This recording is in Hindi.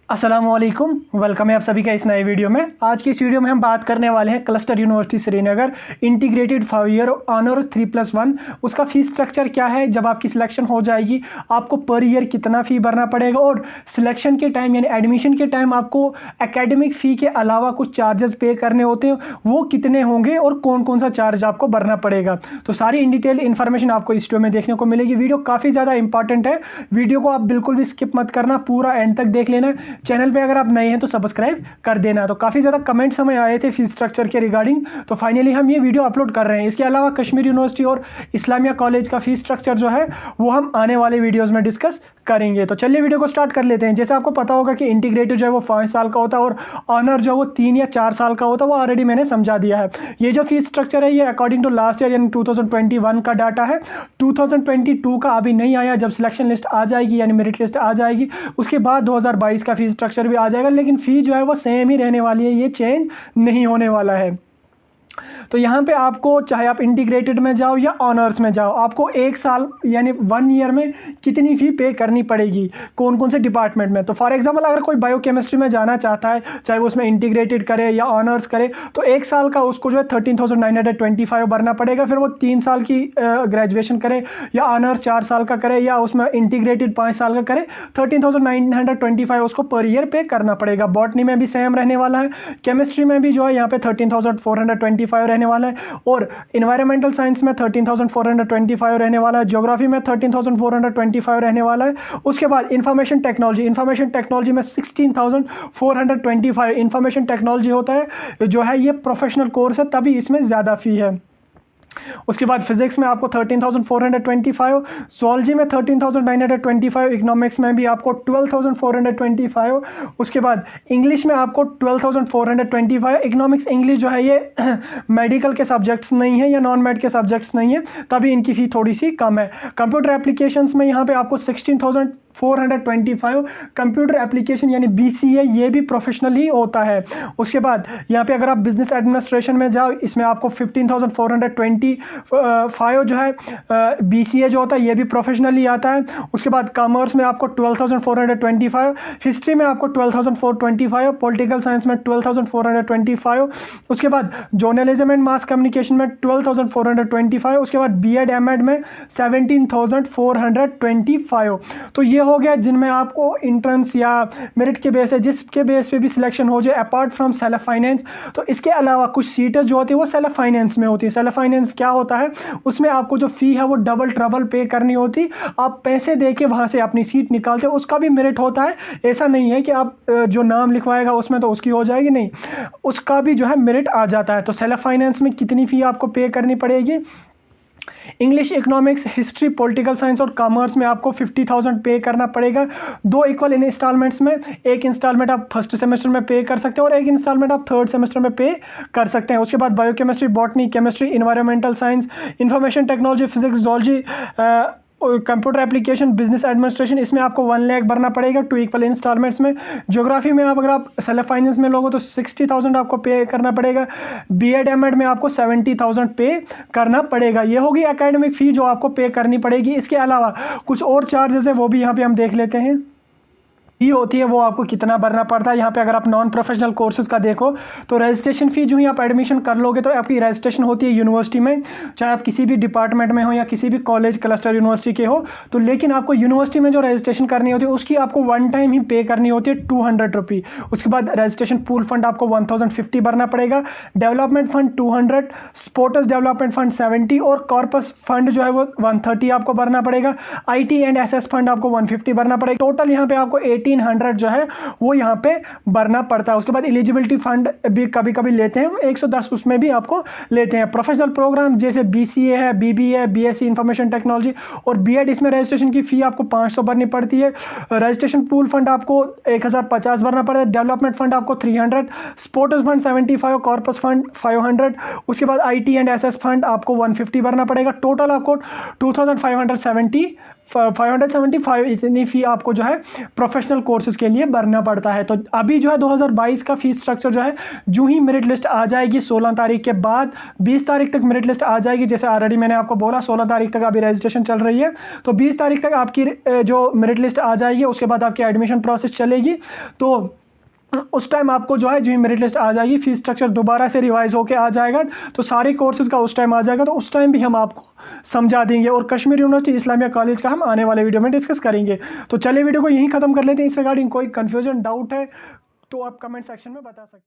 अस्सलामुअलैकुम, वेलकम है आप सभी का इस नए वीडियो में। आज की इस वीडियो में हम बात करने वाले हैं cluster university Srinagar integrated 5 year honours 3+1 उसका फीस स्ट्रक्चर क्या है। जब आपकी सिलेक्शन हो जाएगी आपको पर ईयर कितना फ़ी भरना पड़ेगा और सिलेक्शन के टाइम यानी एडमिशन के टाइम आपको एकेडमिक फ़ी के अलावा कुछ चार्जेस पे करने होते हैं, वो कितने होंगे और कौन कौन सा चार्ज आपको भरना पड़ेगा। तो सारी इन डिटेल इन्फॉर्मेशन आपको इस वीडियो में देखने को मिलेगी। वीडियो काफ़ी ज़्यादा इंपॉर्टेंट है, वीडियो को आप बिल्कुल भी स्किप मत करना, पूरा एंड तक देख लेना। चैनल पे अगर आप नए हैं तो सब्सक्राइब कर देना। तो काफ़ी ज़्यादा कमेंट्स हमें आए थे फीस स्ट्रक्चर के रिगार्डिंग, तो फाइनली हम ये वीडियो अपलोड कर रहे हैं। इसके अलावा कश्मीर यूनिवर्सिटी और इस्लामिया कॉलेज का फीस स्ट्रक्चर जो है वो हम आने वाले वीडियोज़ में डिस्कस करेंगे। तो चलिए वीडियो को स्टार्ट कर लेते हैं। जैसे आपको पता होगा कि इंटीग्रेटेड जो है वो 5 साल का होता है और ऑनर जो है वो 3 या 4 साल का होता है, वो ऑलरेडी मैंने समझा दिया है। ये जो फीस स्ट्रक्चर है ये अकॉर्डिंग टू लास्ट ईयर यानी 2021 का डाटा है। 2022 का अभी नहीं आया, जब सिलेक्शन लिस्ट आ जाएगी यानी मेरिट लिस्ट आ जाएगी उसके बाद 2022 का फीस स्ट्रक्चर भी आ जाएगा, लेकिन फ़ी जो है वो सेम ही रहने वाली है, ये चेंज नहीं होने वाला है। तो यहाँ पे आपको चाहे आप इंटीग्रेटेड में जाओ या ऑनर्स में जाओ, आपको 1 साल यानी 1 ईयर में कितनी फ़ी पे करनी पड़ेगी, कौन कौन से डिपार्टमेंट में। तो फॉर एग्जांपल अगर कोई बायोकेमिस्ट्री में जाना चाहता है, चाहे वो उसमें इंटीग्रेटेड करे या ऑनर्स करे, तो 1 साल का उसको जो है 13,925 भरना पड़ेगा। फिर वो 3 साल की ग्रेजुएशन करे या ऑनर्स 4 साल का करे या उसमें इंटीग्रेटेड 5 साल का करे, 13,925 उसको पर ईयर पे करना पड़ेगा। बॉटनी में भी सेम रहने वाला है, केमिस्ट्री में भी जो है यहाँ पे 13,425 रहने वाला है और इन्वायरमेंटल साइंस में 13,425 रहने वाला है, ज्योग्राफी में 13,425 रहने वाला है। उसके बाद इंफॉर्मेशन टेक्नोलॉजी में 16,425 इंफॉर्मेशन टेक्नोलॉजी होता है जो है ये प्रोफेशनल कोर्स है, तभी इसमें ज़्यादा फ़ी है। उसके बाद फिजिक्स में आपको 13,425, zoology में 13,925, इकोनॉमिक्स में भी आपको 12,425। उसके बाद इंग्लिश में आपको 12,425। इकोनॉमिक्स इंग्लिश जो है ये मेडिकल के सब्जेक्ट्स नहीं है या नॉन मेड के सब्जेक्ट्स नहीं है, तभी इनकी फ़ी थोड़ी सी कम है। कंप्यूटर एप्लीकेशंस में यहाँ पे आपको 16,425 कंप्यूटर एप्लीकेशन यानी BCA, ये भी प्रोफेशनल ही होता है। उसके बाद यहाँ पे अगर आप बिजनेस एडमिनिस्ट्रेशन में जाओ, इसमें आपको 15,425 जो है BCA जो होता है ये भी प्रोफेशनल ही आता है। उसके बाद कॉमर्स में आपको 12,425, हिस्ट्री में आपको 12,425, पॉलिटिकल साइंस में 12,425। उसके बाद जर्नलिज्म एंड मास कम्युनिकेशन में 12,425। उसके बाद BEd MAd में 17,425। तो ये हो गया जिनमें आपको इंट्रेंस या मेरिट के बेस है, जिसके बेस पे भी सिलेक्शन हो जाए अपार्ट फ्रॉम सेल्फ फाइनेंस। तो इसके अलावा कुछ सीटें जो होती है वो सेल्फ फाइनेंस में होती है। सेल्फ फाइनेंस क्या होता है, उसमें आपको जो फ़ी है वो डबल ट्रबल पे करनी होती, आप पैसे दे के वहाँ से अपनी सीट निकालते हो, उसका भी मेरिट होता है। ऐसा नहीं है कि आप जो नाम लिखवाएगा उसमें तो उसकी हो जाएगी, नहीं, उसका भी जो है मेरिट आ जाता है। तो सेल्फ फाइनेंस में कितनी फ़ी आपको पे करनी पड़ेगी, English, economics, history, political science और कॉमर्स में आपको 50,000 पे करना पड़ेगा। 2 इक्वल इंस्टॉलमेंट्स में, एक इंस्टॉलमेंट आप फर्स्ट सेमेस्टर में पे कर सकते हैं और एक इंस्टॉलमेंट आप थर्ड सेमेस्टर में पे कर सकते हैं। उसके बाद biochemistry, botany, chemistry, environmental science, information technology, physics, zoology, computer application, business administration, इसमें आपको 1 लाख भरना पड़ेगा 2 इक्वल इंस्टॉलमेंट्स में। ज्योग्राफी में अगर आप सेल्फ फाइनेंस में लोगो तो 60,000 आपको पे करना पड़ेगा। BEd MAd में आपको 70,000 पे करना पड़ेगा। ये होगी एकेडमिक फ़ी जो आपको पे करनी पड़ेगी। इसके अलावा कुछ और चार्जेस है वो भी यहाँ पे हम देख लेते हैं। फ़ी होती है वो आपको कितना भरना पड़ता है। यहाँ पे अगर आप नॉन प्रोफेशनल कोर्सेज का देखो तो रजिस्ट्रेशन फ़ी जो ही आप एडमिशन कर लोगे तो आपकी रजिस्ट्रेशन होती है यूनिवर्सिटी में, चाहे आप किसी भी डिपार्टमेंट में हो या किसी भी कॉलेज क्लस्टर यूनिवर्सिटी के हो, तो लेकिन आपको यूनिवर्सिटी में जो रजिस्ट्रेशन करनी होती है उसकी आपको 1 टाइम ही पे करनी होती है 200 रुपये। उसके बाद रजिस्ट्रेशन पूल फंड आपको 1,050 भरना पड़ेगा, development fund 200, sports development fund 70 और कॉर्पस फंड जो है वो 130 आपको भरना पड़ेगा। IT एंड SS फंड आपको 150 भरना पड़ेगा। टोटल यहाँ पे आपको 1800 जो है वो यहाँ पे भरना पड़ता है। उसके बाद एलिजिबिलिटी फंड भी कभी कभी लेते हैं 110, उसमें भी आपको लेते हैं। प्रोफेशनल प्रोग्राम जैसे BCA है, BBA, BSc इंफॉर्मेशन टेक्नोलॉजी और BEd, इसमें रजिस्ट्रेशन की फ़ी आपको 500 भरनी पड़ती है। रजिस्ट्रेशन पूल फंड आपको 1050 भरना पड़ता है, डेवलपमेंट फंड आपको 300, स्पोर्ट्स फंड 75, कॉर्पस फंड 500। उसके बाद IT एंड SS फंड आपको 150 भरना पड़ेगा। टोटल आपको 2575 575 इतनी फ़ी आपको जो है प्रोफेशनल कोर्सेज़ के लिए भरना पड़ता है। तो अभी जो है 2022 का फ़ीस स्ट्रक्चर जो है, जो ही मेरिट लिस्ट आ जाएगी 16 तारीख के बाद, 20 तारीख तक मेरिट लिस्ट आ जाएगी। जैसे ऑलरेडी मैंने आपको बोला 16 तारीख तक अभी रजिस्ट्रेशन चल रही है, तो 20 तारीख तक आपकी जो मेरिट लिस्ट आ जाएगी, उसके बाद आपकी एडमिशन प्रोसेस चलेगी। तो उस टाइम आपको जो है, जो ही मेरिट लिस्ट आ जाएगी, फीस स्ट्रक्चर दोबारा से रिवाइज होके आ जाएगा, तो सारे कोर्सेज़ का उस टाइम आ जाएगा, तो उस टाइम भी हम आपको समझा देंगे। और कश्मीर यूनिवर्सिटी इस्लामिया कॉलेज का हम आने वाले वीडियो में डिस्कस करेंगे। तो चलिए वीडियो को यहीं ख़त्म कर लेते हैं। इस रिगार्डिंग कोई कन्फ्यूजन डाउट है तो आप कमेंट सेक्शन में बता सकते हैं।